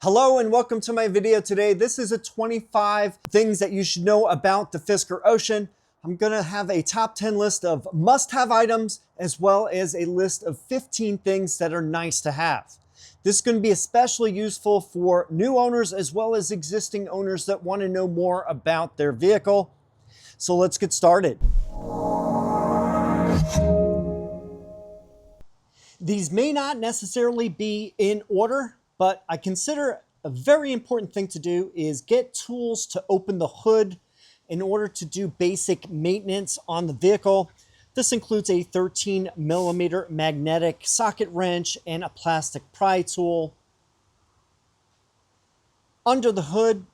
Hello and welcome to my video today. This is a 25 things that you should know about the Fisker Ocean. I'm gonna have a top 10 list of must-have items as well as a list of 15 things that are nice to have. This is gonna be especially useful for new owners as well as existing owners that wanna know more about their vehicle. So let's get started. These may not necessarily be in order, but I consider a very important thing to do is get tools to open the hood in order to do basic maintenance on the vehicle. This includes a 13mm magnetic socket wrench and a plastic pry tool. Under the hood,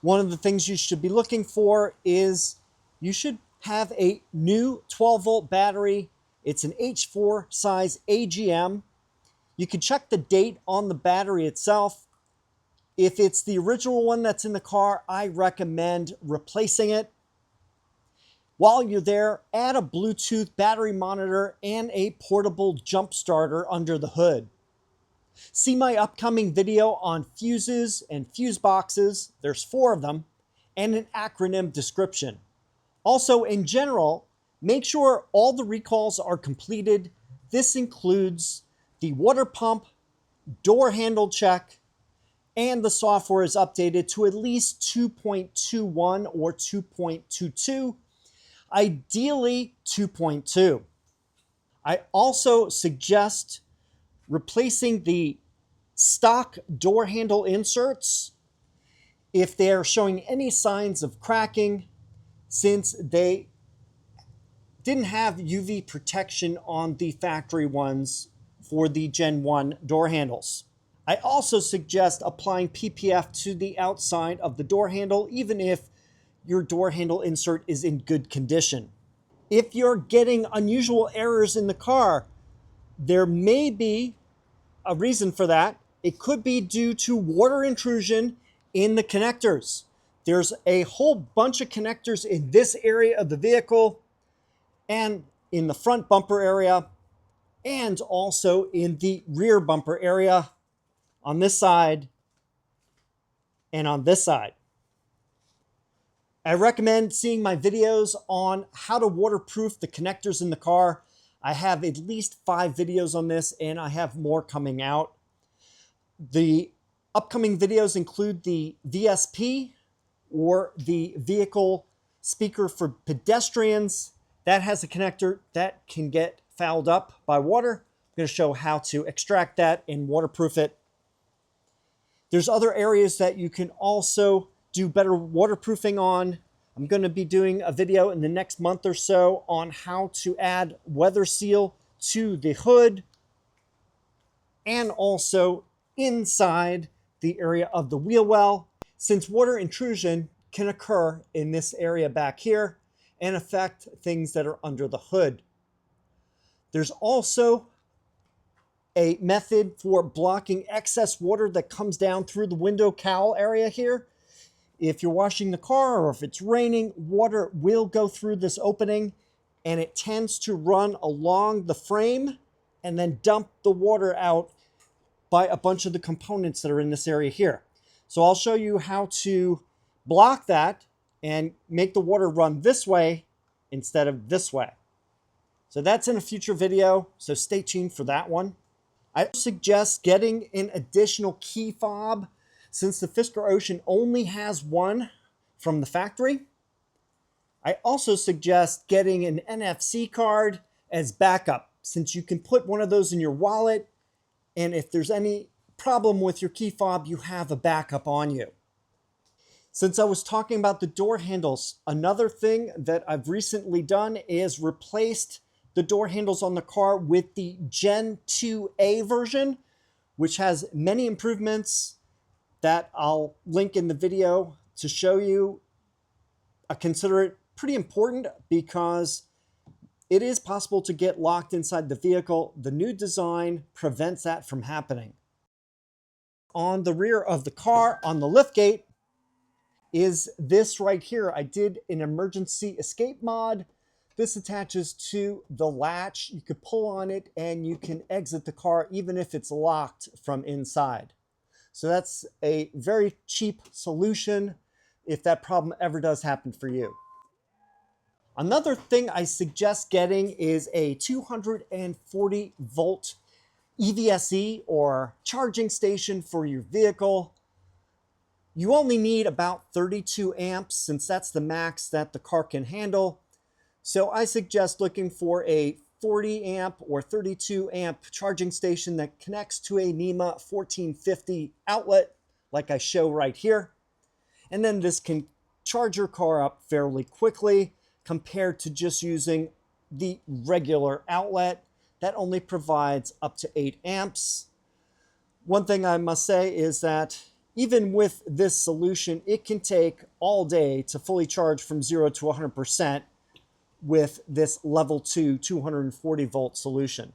one of the things you should be looking for is you should have a new 12-volt battery. It's an H4 size AGM. You can check the date on the battery itself. If it's the original one that's in the car, I recommend replacing it. While you're there, add a Bluetooth battery monitor and a portable jump starter under the hood. See my upcoming video on fuses and fuse boxes, there's 4 of them, and an acronym description. Also, in general, make sure all the recalls are completed. This includes the water pump, door handle check, and the software is updated to at least 2.21 or 2.22, ideally 2.2. I also suggest replacing the stock door handle inserts if they're showing any signs of cracking, since they didn't have UV protection on the factory ones for the Gen 1 door handles. I also suggest applying PPF to the outside of the door handle, even if your door handle insert is in good condition. If you're getting unusual errors in the car, there may be a reason for that. It could be due to water intrusion in the connectors. There's a whole bunch of connectors in this area of the vehicle and in the front bumper area, and also in the rear bumper area on this side and on this side. I recommend seeing my videos on how to waterproof the connectors in the car. I have at least 5 videos on this and I have more coming out. The upcoming videos include the VSP, or the vehicle speaker for pedestrians. That has a connector that can get fouled up by water. I'm going to show how to extract that and waterproof it. There's other areas that you can also do better waterproofing on. I'm going to be doing a video in the next month or so on how to add weather seal to the hood and also inside the area of the wheel well, since water intrusion can occur in this area back here and affect things that are under the hood. There's also a method for blocking excess water that comes down through the window cowl area here. If you're washing the car or if it's raining, water will go through this opening and it tends to run along the frame and then dump the water out by a bunch of the components that are in this area here. So I'll show you how to block that and make the water run this way instead of this way. So that's in a future video, so stay tuned for that one. I suggest getting an additional key fob since the Fisker Ocean only has one from the factory. I also suggest getting an NFC card as backup, since you can put one of those in your wallet, and if there's any problem with your key fob, you have a backup on you. Since I was talking about the door handles, another thing that I've recently done is replaced the door handles on the car with the GEN2A version, which has many improvements that I'll link in the video to show you. I consider it pretty important because it is possible to get locked inside the vehicle. The new design prevents that from happening. On the rear of the car, on the liftgate, is this right here. I did an emergency escape mod. This attaches to the latch. You could pull on it and you can exit the car even if it's locked from inside. So that's a very cheap solution if that problem ever does happen for you. Another thing I suggest getting is a 240 volt EVSE or charging station for your vehicle. You only need about 32 amps since that's the max that the car can handle. So I suggest looking for a 40 amp or 32 amp charging station that connects to a NEMA 1450 outlet like I show right here. And then this can charge your car up fairly quickly compared to just using the regular outlet that only provides up to 8 amps. One thing I must say is that even with this solution, it can take all day to fully charge from 0 to 100% with this level 2 240 volt solution.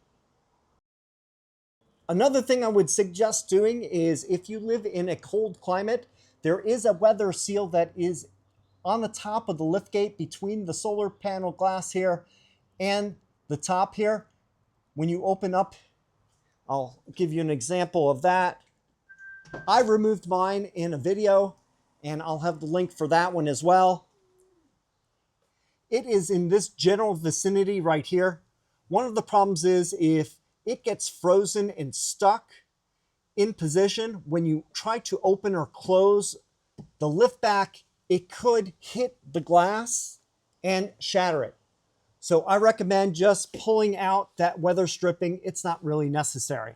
Another thing I would suggest doing is if you live in a cold climate, there is a weather seal that is on the top of the liftgate between the solar panel glass here and the top here. When you open up, I'll give you an example of that. I removed mine in a video and I'll have the link for that one as well. It is in this general vicinity right here. One of the problems is if it gets frozen and stuck in position, when you try to open or close the lift back, it could hit the glass and shatter it. So I recommend just pulling out that weather stripping. It's not really necessary.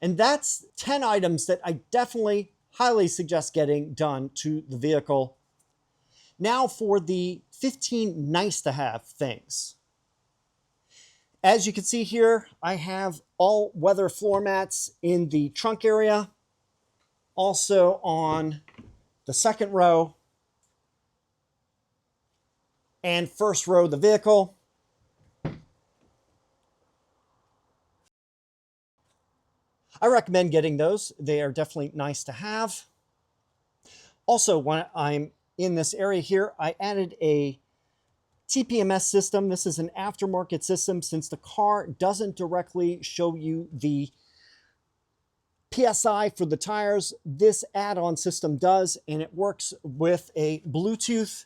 And that's 10 items that I definitely highly suggest getting done to the vehicle. Now for the 15 nice to have things. As you can see here, I have all weather floor mats in the trunk area, also on the second row and first row of the vehicle. I recommend getting those. They are definitely nice to have. Also, when I'm in this area here, I added a TPMS system. This is an aftermarket system since the car doesn't directly show you the PSI for the tires. This add-on system does, and it works with a Bluetooth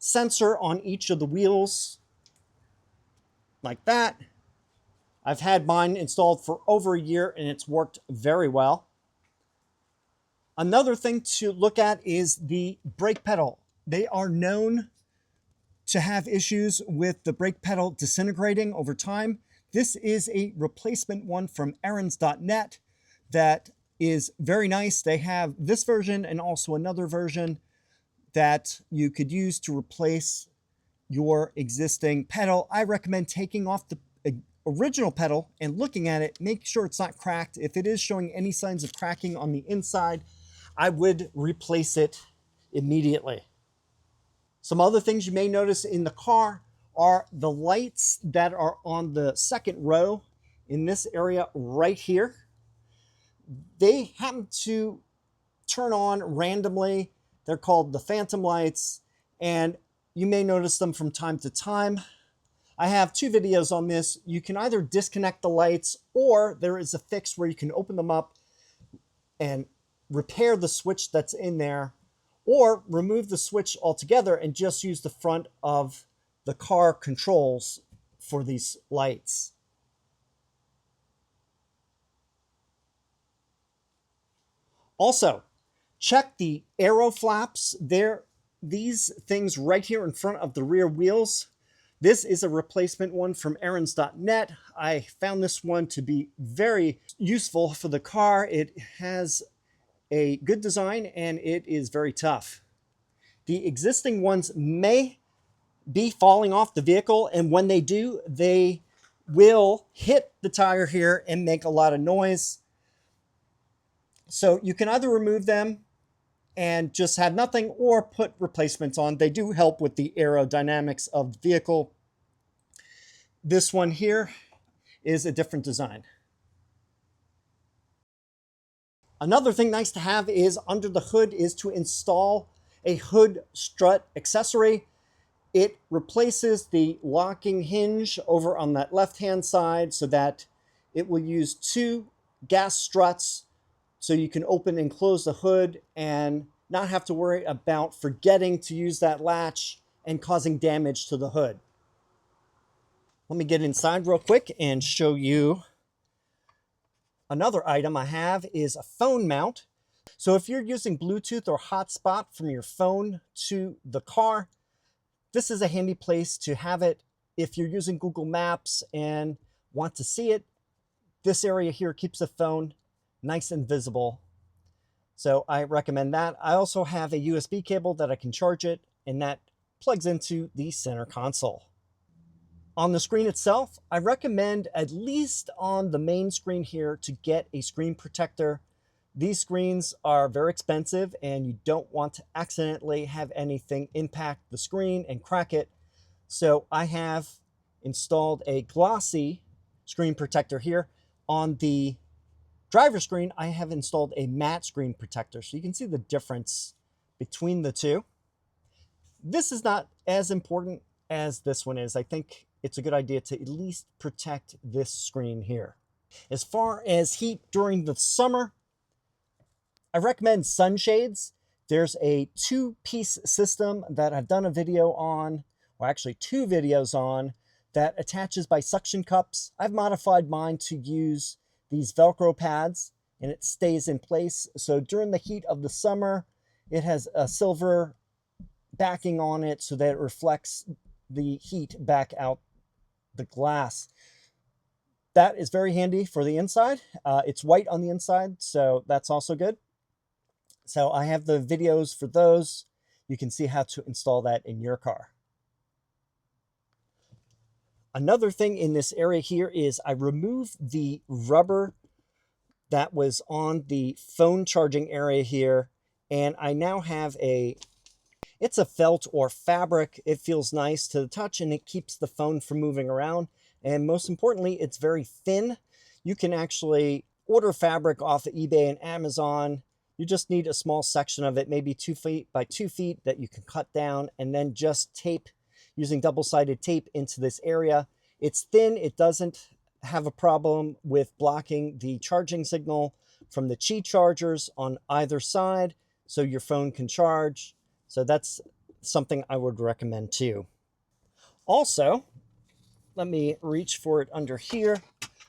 sensor on each of the wheels like that. I've had mine installed for over a year and it's worked very well. Another thing to look at is the brake pedal. They are known to have issues with the brake pedal disintegrating over time. This is a replacement one from Aarons.net that is very nice. They have this version and also another version that you could use to replace your existing pedal. I recommend taking off the original pedal and looking at it, make sure it's not cracked. If it is showing any signs of cracking on the inside, I would replace it immediately. Some other things you may notice in the car are the lights that are on the second row in this area right here. They happen to turn on randomly. They're called the phantom lights, and you may notice them from time to time. I have 2 videos on this. You can either disconnect the lights, or there is a fix where you can open them up and repair the switch that's in there, or remove the switch altogether and just use the front of the car controls for these lights. Also, check the Aero Flaps. These things right here in front of the rear wheels. This is a replacement one from Aarons.net. I found this one to be very useful for the car. It has a good design and it is very tough. The existing ones may be falling off the vehicle, and when they do, they will hit the tire here and make a lot of noise. So you can either remove them and just have nothing, or put replacements on. They do help with the aerodynamics of the vehicle. This one here is a different design. Another thing nice to have is under the hood is to install a hood strut accessory. It replaces the locking hinge over on that left-hand side so that it will use 2 gas struts so you can open and close the hood and not have to worry about forgetting to use that latch and causing damage to the hood. Let me get inside real quick and show you another item I have is a phone mount. So if you're using Bluetooth or hotspot from your phone to the car, this is a handy place to have it. If you're using Google Maps and want to see it, this area here keeps the phone nice and visible. So I recommend that. I also have a USB cable that I can charge it, and that plugs into the center console. On the screen itself, I recommend, at least on the main screen here, to get a screen protector. These screens are very expensive and you don't want to accidentally have anything impact the screen and crack it. So I have installed a Glossy screen protector here. On the driver screen, I have installed a matte screen protector, so you can see the difference between the two. This is not as important as this one is. I think it's a good idea to at least protect this screen here. As far as heat during the summer, I recommend sunshades. There's a two-piece system that I've done a video on, or actually two videos on, that attaches by suction cups. I've modified mine to use these Velcro pads, and it stays in place. So during the heat of the summer, it has a silver backing on it so that it reflects the heat back out the glass. That is very handy for the inside. It's white on the inside, so that's also good. So I have the videos for those. You can see how to install that in your car. Another thing in this area here is I removed the rubber that was on the phone charging area here, and I now have it's a felt or fabric. It feels nice to the touch and it keeps the phone from moving around. And most importantly, it's very thin. You can actually order fabric off of eBay and Amazon. You just need a small section of it, maybe 2 feet by 2 feet, that you can cut down and then just tape using double-sided tape into this area. It's thin. It doesn't have a problem with blocking the charging signal from the Qi chargers on either side, so your phone can charge. So that's something I would recommend too. Also, let me reach for it under here.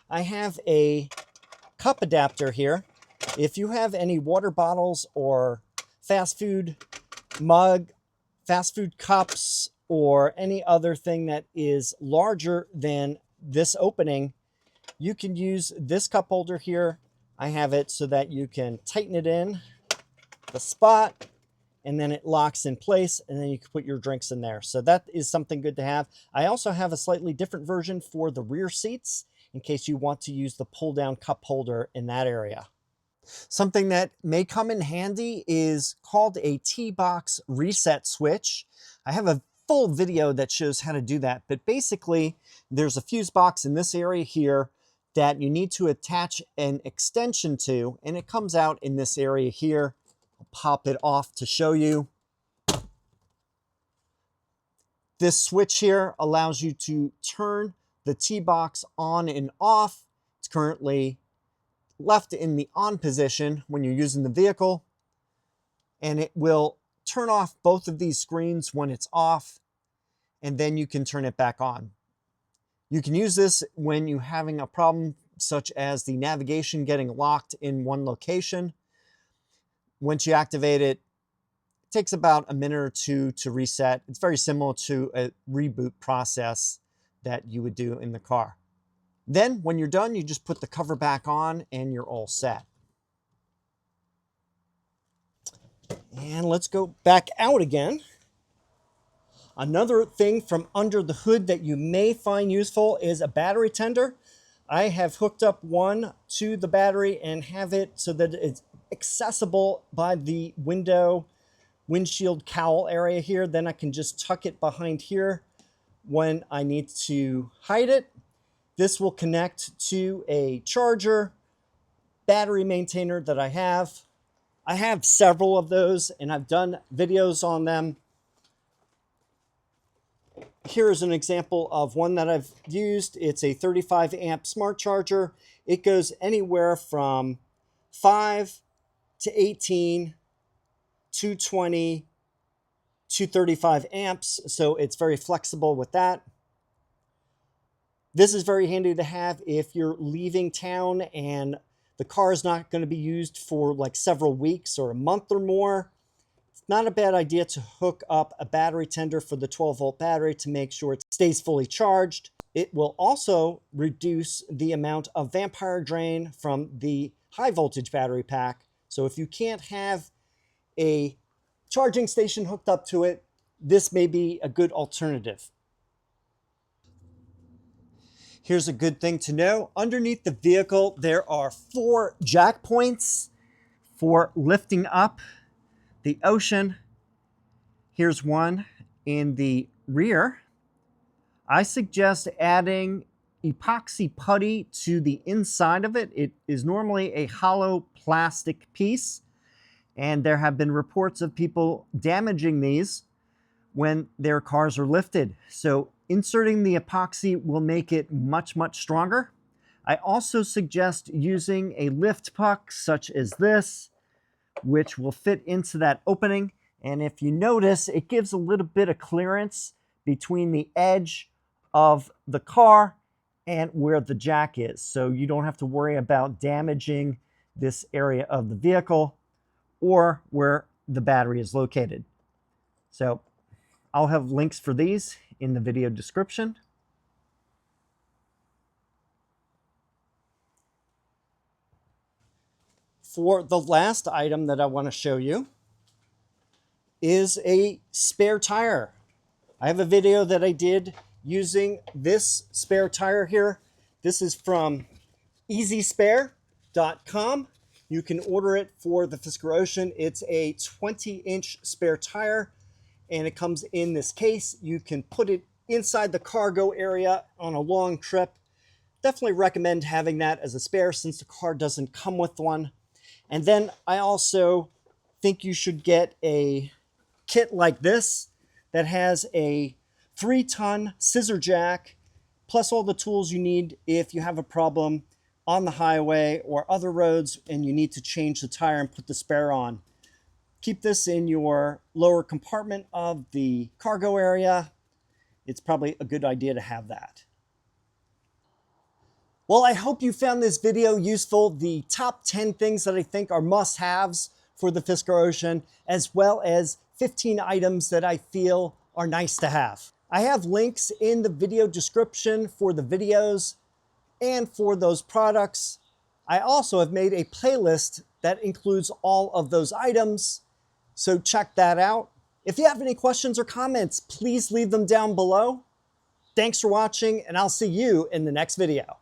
I have a cup adapter here. If you have any water bottles or fast food mug, fast food cups, or any other thing that is larger than this opening, you can use this cup holder here. I have it so that you can tighten it in the spot, and then it locks in place, and then you can put your drinks in there. So that is something good to have. I also have a slightly different version for the rear seats in case you want to use the pull-down cup holder in that area. Something that may come in handy is called a T-box reset switch. I have a full video that shows how to do that, but basically there's a fuse box in this area here that you need to attach an extension to, and it comes out in this area here. I'll pop it off to show you. This switch here allows you to turn the T-box on and off. It's currently left in the on position when you're using the vehicle, and it will turn off both of these screens when it's off, and then you can turn it back on. You can use this when you're having a problem such as the navigation getting locked in one location. Once you activate it, it takes about a minute or two to reset. It's very similar to a reboot process that you would do in the car. Then when you're done, you just put the cover back on and you're all set. And let's go back out again. Another thing from under the hood that you may find useful is a battery tender. I have hooked up one to the battery and have it so that it's accessible by the windshield cowl area here. Then I can just tuck it behind here when I need to hide it. This will connect to a charger, battery maintainer that I have. I have several of those and I've done videos on them. Here's an example of one that I've used. It's a 35 amp smart charger. It goes anywhere from 5 to 18, 220, 235 amps, so it's very flexible with that. This is very handy to have if you're leaving town and the car is not going to be used for like several weeks or a month or more. It's not a bad idea to hook up a battery tender for the 12-volt battery to make sure it stays fully charged. It will also reduce the amount of vampire drain from the high voltage battery pack. So if you can't have a charging station hooked up to it, this may be a good alternative. Here's a good thing to know. Underneath the vehicle, there are 4 jack points for lifting up the Ocean. Here's one in the rear. I suggest adding epoxy putty to the inside of it. It is normally a hollow plastic piece, and there have been reports of people damaging these when their cars are lifted. So inserting the epoxy will make it much, much stronger. I also suggest using a lift puck such as this, which will fit into that opening. And if you notice, it gives a little bit of clearance between the edge of the car and where the jack is. So you don't have to worry about damaging this area of the vehicle or where the battery is located. So I'll have links for these in the video description. For the last item that I want to show you is a spare tire. I have a video that I did using this spare tire here. This is from easyspare.com. You can order it for the Fisker Ocean. It's a 20-inch spare tire, and it comes in this case. You can put it inside the cargo area on a long trip. Definitely recommend having that as a spare since the car doesn't come with one. And then I also think you should get a kit like this that has a 3-ton scissor jack, plus all the tools you need if you have a problem on the highway or other roads and you need to change the tire and put the spare on. Keep this in your lower compartment of the cargo area. It's probably a good idea to have that. Well, I hope you found this video useful. The top 10 things that I think are must-haves for the Fisker Ocean, as well as 15 items that I feel are nice to have. I have links in the video description for the videos and for those products. I also have made a playlist that includes all of those items, so check that out. If you have any questions or comments, please leave them down below. Thanks for watching, and I'll see you in the next video.